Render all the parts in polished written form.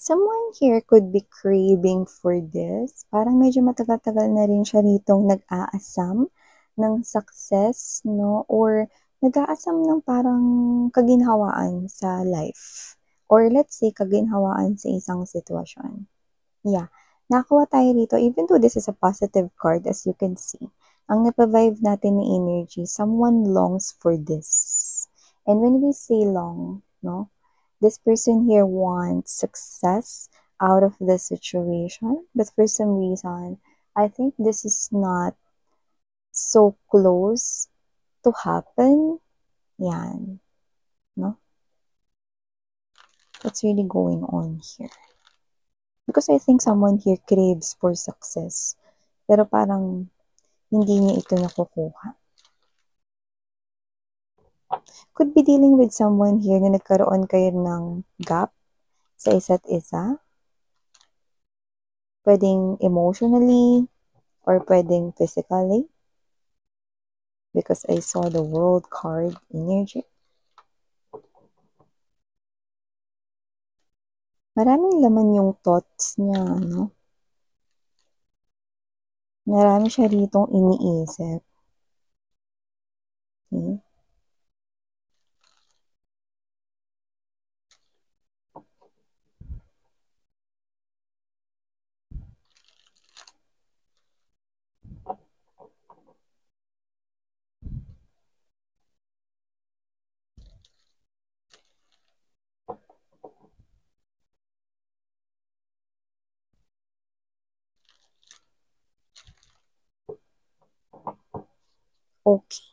Someone here could be craving for this. Parang medyo matagal-tagal na rin siya ritong nag-aasam ng success, no? Or nag-aasam ng parang kaginhawaan sa life. Or let's say, kaginhawaan sa isang sitwasyon. Yeah. Nakuha tayo rito, even though this is a positive card, as you can see, ang napavibe natin na energy, someone longs for this. And when we say long, no? This person here wants success out of the situation, but for some reason, I think this is not so close to happen. Yan, no? What's really going on here? Because I think someone here craves for success, pero parang hindi niya ito nakukuha. Could be dealing with someone here na nagkaroon kayo ng gap sa isa't isa. Pwedeng emotionally or pwedeng physically. Because I saw the World card energy. Maraming laman yung thoughts niya, no? Marami siya ritong iniisip. Okay? Okay.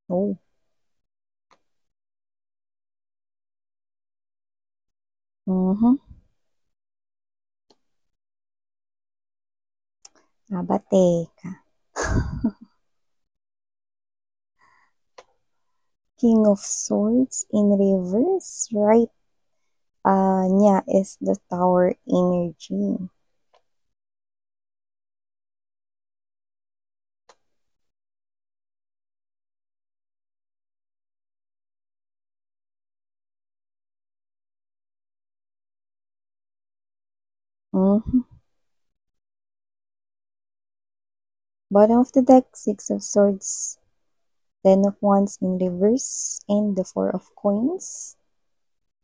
Oh. Mm-hmm. Aba, teka. King of Swords in reverse, right? Niya is the Tower energy. Mm-hmm. Bottom of the deck, Six of Swords, Ten of Wands in reverse, and the Four of Coins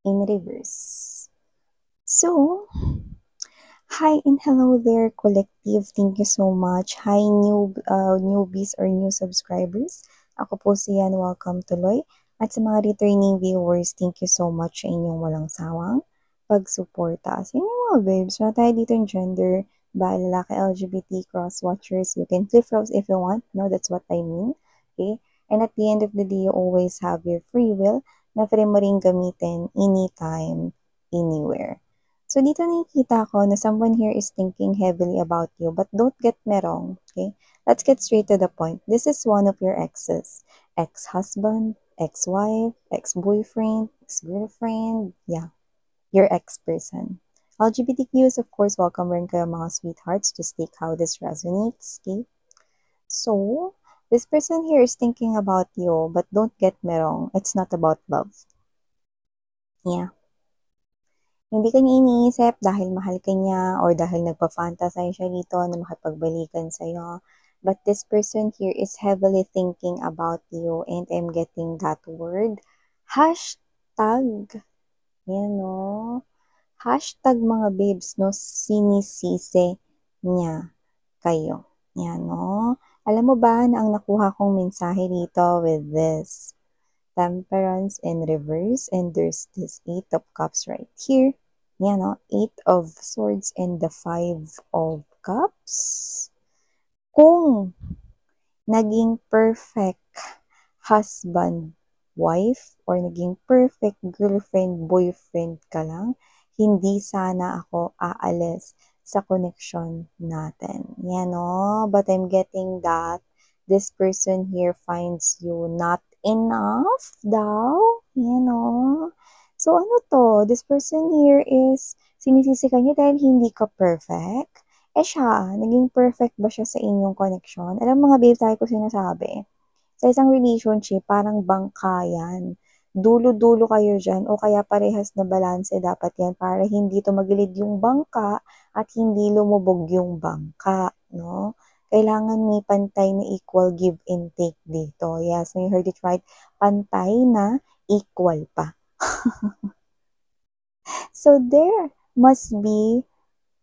in reverse. So, hi and hello there, collective. Thank you so much. Hi, newbies or new subscribers. Ako po si Yan. Welcome tuloy. At sa mga returning viewers, thank you so much sa inyong walang sawang pagsuporta. Sa inyong mga babes, wala tayo dito yung gender, ba, lalaki, LGBT, cross-watchers. You can flip rose if you want. No, that's what I mean. Okay? And at the end of the day, you always have your free will na free mo rin gamitin anytime, anywhere. So, dito nakikita ko na someone here is thinking heavily about you, but don't get me wrong, okay? Let's get straight to the point. This is one of your exes. Ex-husband, ex-wife, ex-boyfriend, ex-girlfriend, yeah, your ex-person. LGBTQs, of course, welcome rin kayo mga sweethearts. Just take how this resonates, okay? So, this person here is thinking about you, but don't get me wrong, it's not about love. Yeah. Hindi ka niya iniisip dahil mahal ka niya or dahil nagpa-fantasize siya dito na makipagbalikan sa'yo. But this person here is heavily thinking about you and I'm getting that word. Hashtag. Yan no. Hashtag mga babes no. Sinisisi niya kayo. Yan no. Alam mo ba na ang nakuha kong mensahe dito with this Temperance in reverse and there's this Eight of Cups right here. Yan, no? Eight of Swords and the Five of Cups. Kung naging perfect husband, wife, or naging perfect girlfriend, boyfriend ka lang, hindi sana ako aalis sa connection natin. Yan, no? But I'm getting that this person here finds you not enough daw, So ano to, this person here is sinisisi ka niya dahil hindi ka perfect. Siya, naging perfect ba siya sa inyong connection? Alam mga babe, tayo ko sinasabi, sa isang relationship, parang bangka yan. Dulo-dulo kayo dyan o kaya parehas na balanse dapat yan para hindi tumagilid yung bangka at hindi lumubog yung bangka, no? Kailangan may pantay na equal give and take dito. Yes, you heard it right. Pantay na equal pa. So there must be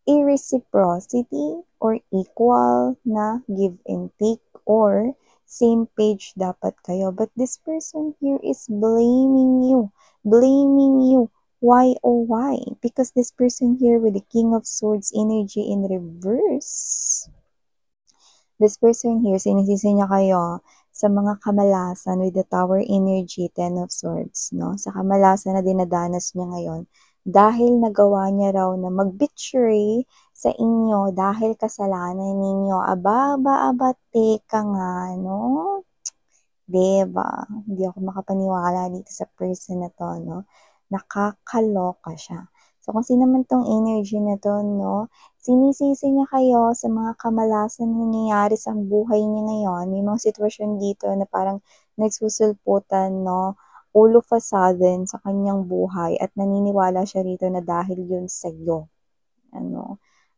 a reciprocity or equal na give and take or same page dapat kayo. But this person here is blaming you. Blaming you. Why oh why? Because this person here with the King of Swords energy in reverse. This person here, sinisisi niya kayo sa mga kamalasan with the Tower energy, Ten of Swords, no? Sa kamalasan na dinadanas niya ngayon dahil nagawa niya raw na mag-betray sa inyo dahil kasalanan ninyo. Aba, teka nga, no? Diba? Hindi ako makapaniwala dito sa person na to, no? Nakakaloka siya. So, kung sino man tong energy na to, no? Sinisisi niya kayo sa mga kamalasan na nangyayari sa buhay niya ngayon. May mga sitwasyon dito na parang nagsusulputan, no? All of a sudden sa kanyang buhay at naniniwala siya rito na dahil yun sa'yo.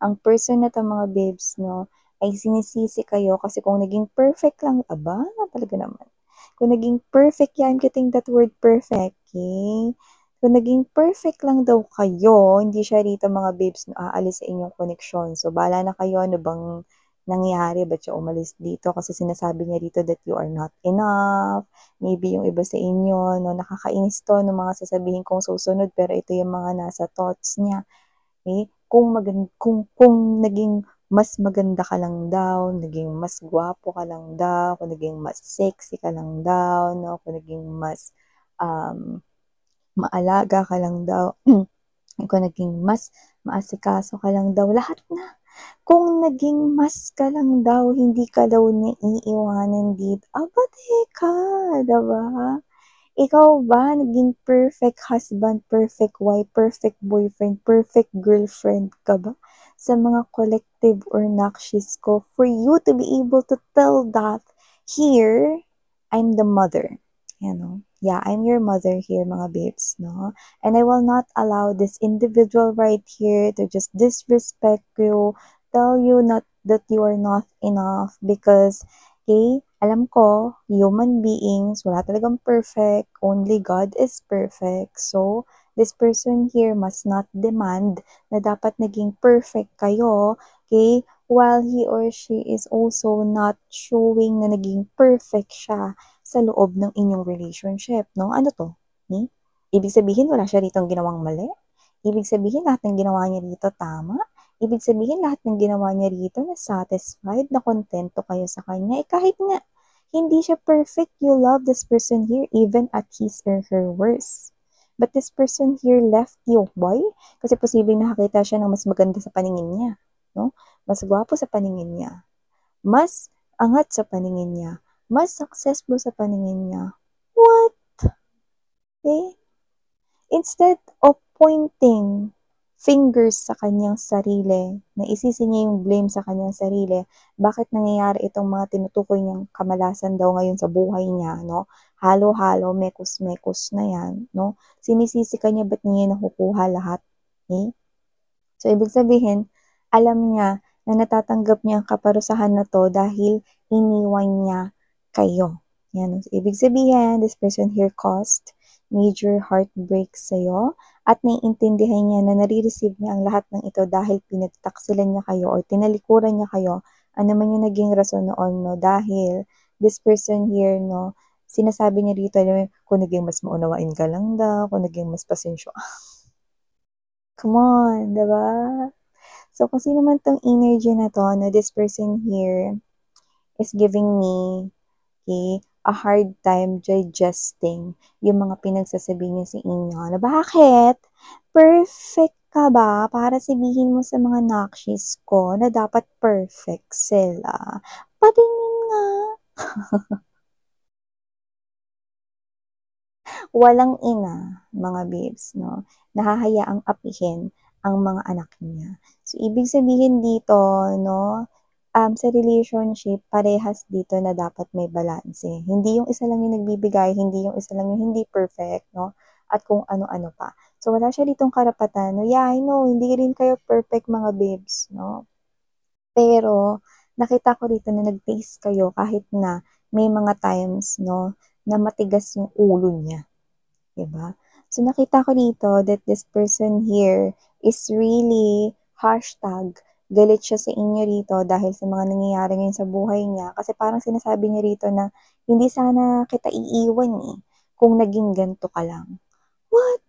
Ang person na to mga babes, no? Ay sinisisi kayo kasi kung naging perfect lang, aba, talaga naman. Kung naging perfect, yeah, I'm getting that word perfect, okay? Kung naging perfect lang daw kayo, hindi siya rito mga babes na aalis sa inyong connection. So, bahala na kayo, ano bang nangyari? Ba't siya umalis dito? Kasi sinasabi niya rito that you are not enough. Maybe yung iba sa inyo, no, nakakainis to ng mga sasabihin kong susunod, pero ito yung mga nasa thoughts niya. Okay? Kung naging mas maganda ka lang daw, naging mas gwapo ka lang daw, kung naging mas sexy ka lang daw, no? Kung naging mas maalaga ka lang daw, kung naging mas maasikaso ka lang daw, lahat na. Kung naging mas ka lang daw, hindi ka daw naiiwanan dito. Aba, teka, diba? Ikaw ba naging perfect husband, perfect wife, perfect boyfriend, perfect girlfriend ka ba sa mga collective or nakshis ko for you to be able to tell that here, I'm the mother, Yeah, I'm your mother here, mga babes, no? And I will not allow this individual right here to just disrespect you, tell you not that you are not enough because okay, alam ko, human beings, wala talagang perfect. Only God is perfect. So, this person here must not demand na dapat naging perfect kayo, okay? While he or she is also not showing na naging perfect siya sa loob ng inyong relationship, no? Ano to? Ibig sabihin, wala siya ritong ginawang mali? Ibig sabihin, lahat ng ginawa niya rito tama? Ibig sabihin, lahat ng ginawa niya rito na satisfied, na kontento kayo sa kanya. Kahit nga, hindi siya perfect, you love this person here even at his or her worst. But this person here left you. Why? Kasi posibleng nakakita siya ng mas maganda sa paningin niya. No? Mas gwapo sa paningin niya. Mas angat sa paningin niya. Mas successful sa paningin niya. What? Okay? Instead of pointing fingers sa kanyang sarili, na isisi niya yung blame sa kanyang sarili, bakit nangyayari itong mga tinutukoy niyang kamalasan daw ngayon sa buhay niya, no? Halo-halo, mekos-mekos na yan, no? Sinisisi ka niya, ba't niya nakukuha lahat? Okay? So, ibig sabihin, alam niya na natatanggap niya ang kaparusahan na to dahil iniwan niya kayo. Yan. So, ibig sabihin, this person here caused major heartbreak sa'yo at naiintindihan niya na nare-receive niya ang lahat ng ito dahil pinagtaksilan niya kayo or tinalikuran niya kayo. Ano man yung naging rason noon, no? Dahil this person here, no, sinasabi niya dito, kung naging mas maunawain ka lang daw, kung naging mas pasensyo. Come on, diba? So, kung sino man tong energy na to, na this person here is giving me, okay, a hard time digesting yung mga pinagsasabi niya sa inyo. Na bakit? Perfect ka ba para sabihin mo sa mga nakshis ko na dapat perfect sila? Patingin nga. Walang ina, mga babes, no, nahahayaang apihin ang mga anak niya. So, ibig sabihin dito, no, sa relationship, parehas dito na dapat may balanse. Hindi yung isa lang yung nagbibigay, hindi yung isa lang yung hindi perfect, no, at kung ano-ano pa. So, wala siya ditong karapatan, no, yeah, I know, hindi rin kayo perfect, mga babes, no, pero nakita ko rito na nag-taste kayo kahit na may mga times, no, na matigas yung ulo niya. Diba? So, nakita ko dito that this person here is really galit siya sa inyo rito dahil sa mga nangyayari ngayon sa buhay niya. Kasi parang sinasabi niya rito na hindi sana kita iiwan eh kung naging ganito ka lang. What?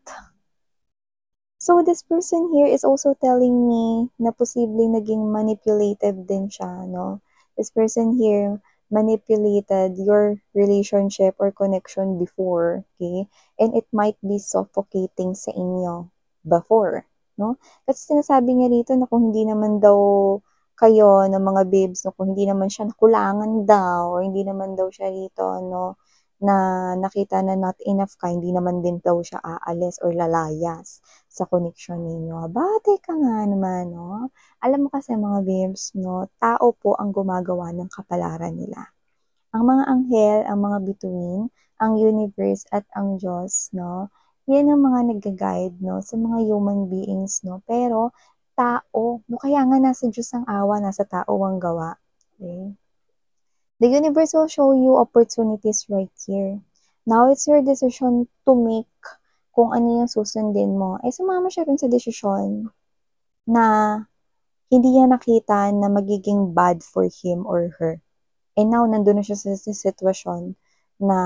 So, this person here is also telling me na posibleng naging manipulative din siya, no? This person here manipulated your relationship or connection before, okay? And it might be suffocating sa inyo before, no? Kasi sinasabi niya rito na kung hindi naman daw kayo ng mga babes, no, kung hindi naman siya nakulangan daw, or hindi naman daw siya rito, no, na nakita na not enough ka, hindi naman din daw siya aalis or lalayas sa connection ninyo. Teka nga naman, no? Alam mo kasi mga babes, no, tao po ang gumagawa ng kapalaran nila. Ang mga anghel, ang mga bituin, ang universe at ang Diyos, no? Yan ang mga nag-guide, no, sa mga human beings, no? Pero tao, no, kaya nga nasa Diyos ang awa, nasa tao ang gawa. Okay? The universe will show you opportunities right here. Now, it's your decision to make kung ano yung susundin mo. Sumama siya rin sa desisyon na hindi niya nakita na magiging bad for him or her. And now, nandun na siya sa sitwasyon na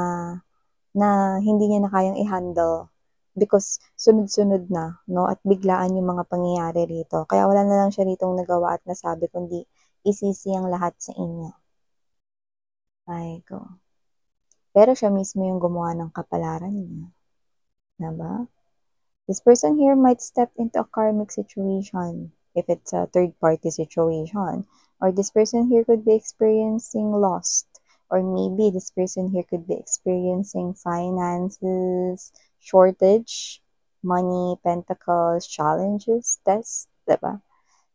hindi niya na kayang i-handle because sunod-sunod na, no? At biglaan yung mga pangyayari rito. Kaya wala na lang siya ritong nagawa at nasabi kundi isisi ang lahat sa inyo. Ay, go. Pero siya mismo yung gumawa ng kapalaran niya. Diba? This person here might step into a karmic situation if it's a third-party situation. Or this person here could be experiencing loss. Or maybe this person here could be experiencing finances, shortage, money, pentacles, challenges, tests, diba?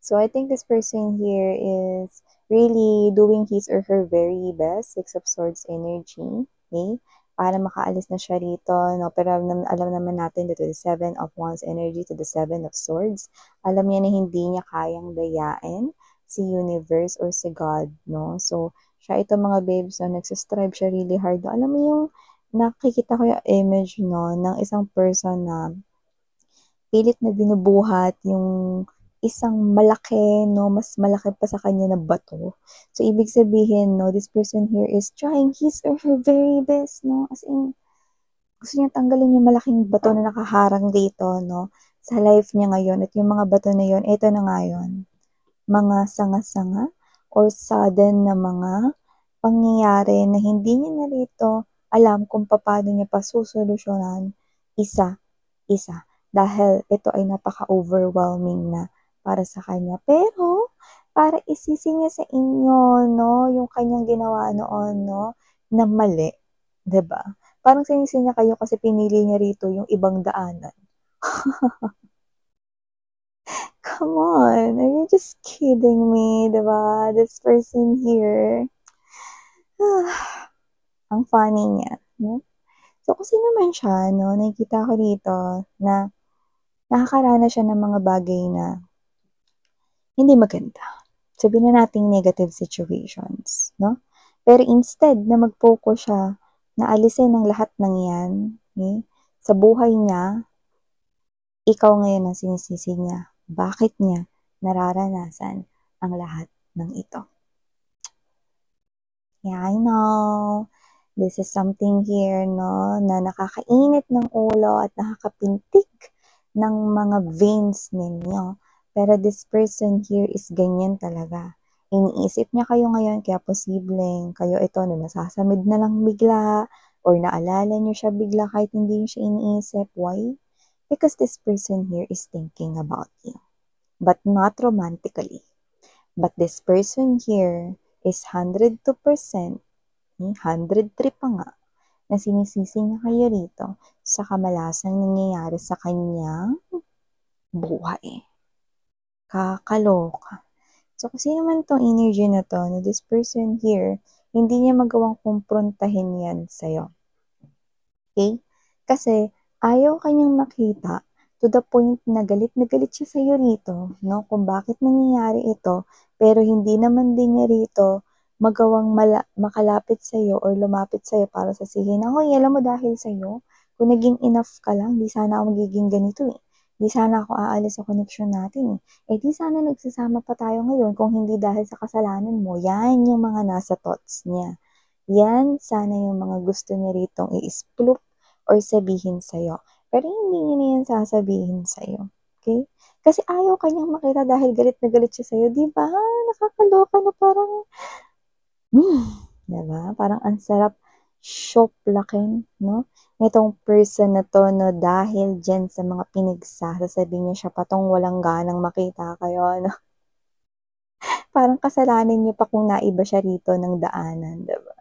So I think this person here is really doing his or her very best, Six of Swords energy, okay? Para makaalis na siya rito, no? Pero alam naman natin that the Seven of Wands energy to the Seven of Swords, alam niya na hindi niya kayang dayain si universe or si God, no? So, siya ito mga babes, no? Nagsistrive siya really hard. Alam mo yung nakikita ko yung image, no, ng isang person na pilit na binubuhat yung isang malaki, no, mas malaki pa sa kanya na bato. So, ibig sabihin, no, this person here is trying his or her very best, no, as in, gusto niya tanggalin yung malaking bato na nakaharang dito, no, sa life niya ngayon. At yung mga bato na yun, ito na nga yun, mga sanga-sanga or sudden na mga pangyayari na hindi niya na rito alam kung paano niya pa susolusyonan isa-isa. Dahil ito ay napaka-overwhelming na para sa kanya. Pero, para isisi niya sa inyo, no, yung kanyang ginawa noon, no, na mali. 'Di ba? Parang sinisi niya kayo kasi pinili niya rito yung ibang daanan. Come on, are you just kidding me, 'di ba? This person here, ang funny niya, no? So, kasi naman siya, no, nakikita ko dito na nakakaranas siya ng mga bagay na hindi maganda. Sabihin na nating negative situations, no? Pero instead na mag-focus siya na alisin ang lahat ng yan, okay? Sa buhay niya, ikaw ngayon ang sinisisi niya. Bakit niya nararanasan ang lahat ng ito? Yeah, I know. This is something here, no, na nakakainit ng ulo at nakakapintig ng mga veins ninyo. Pero this person here is ganyan talaga. Iniisip niya kayo ngayon, kaya posibleng kayo ito na nasasamid na lang bigla or naalala niyo siya bigla kahit hindi niyo siya iniisip. Why? Because this person here is thinking about you. But not romantically. But this person here is 102% 100 trip pa nga na sinisisi niya kayo rito sa kamalasang nangyayari sa kanyang buhay. Kakaloka. So, kasi naman tong energy na to, no, this person here, hindi niya magawang kumprontahin yan sa'yo. Okay? Kasi, ayaw kanyang makita to the point na galit siya sa'yo rito, no? Kung bakit nangyayari ito, pero hindi naman din niya rito magawang makalapit sa'yo or lumapit sa'yo para sasabihin na, hoy, alam mo dahil sa'yo, kung naging enough ka lang, di sana ako magiging ganito eh. Di sana ako aalis sa connection natin eh. Di sana nagsasama pa tayo ngayon kung hindi dahil sa kasalanan mo. Yan yung mga nasa thoughts niya. Yan sana yung mga gusto niya rito i-sploop or sabihin sa'yo. Pero hindi niya na yan sasabihin sa'yo. Okay? Kasi ayaw kanyang makita dahil galit na galit siya sa'yo. Diba? Nakakaloka na parang, diba? Parang ang sarap shoplakin, no? Itong person na to, no, dahil dyan sa mga pinagsasabi niya siya patong walang ganang makita kayo, no? Parang kasalanan niyo pa kung naiba siya rito ng daanan, diba?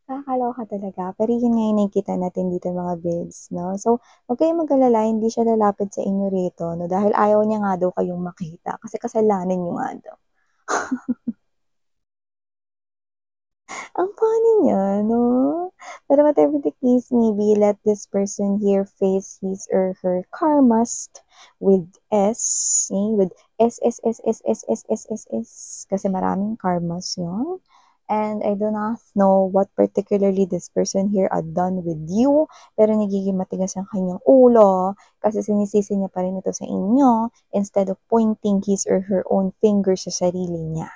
Nakakaloka talaga. Pero yun nga yung nakikita natin dito mga babes, no? So, huwag kayong mag-alala, hindi siya lalapit sa inyo rito, no? Dahil ayaw niya nga daw kayong makita. Kasi kasalanan niyo nga daw. Ang funny niya, no? Pero whatever the case may be, let this person here face his or her karmas with S, with S, S, S, S, S, S, S, S, S, kasi maraming karmas yun. And I do not know what particularly this person here had done with you, pero nagiging matigas ang kanyang ulo kasi sinisisi niya pa rin ito sa inyo instead of pointing his or her own finger sa sarili niya.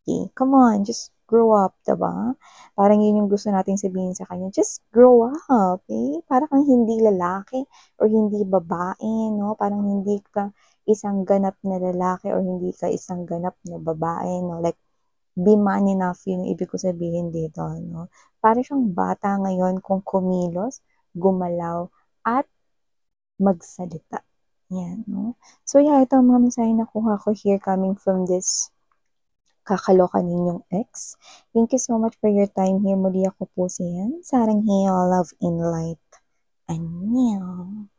Okay? Come on, just grow up, diba? Parang yun yung gusto nating sabihin sa kanya. Just grow up, okay? Parang kang hindi lalaki or hindi babae, no? Parang hindi ka isang ganap na lalaki or hindi ka isang ganap na babae, no? Like, be man enough, yun yung ibig ko sabihin dito, no? Parang siyang bata ngayon kung kumilos, gumalaw, at magsalita. Yan, no? So, yeah, ito ang mga mensahe na kuha ko here coming from this kakaloka ninyong ex. Thank you so much for your time here. Muli ako po si Yan. Sarang Hiyo, Love in Light. Annyeong!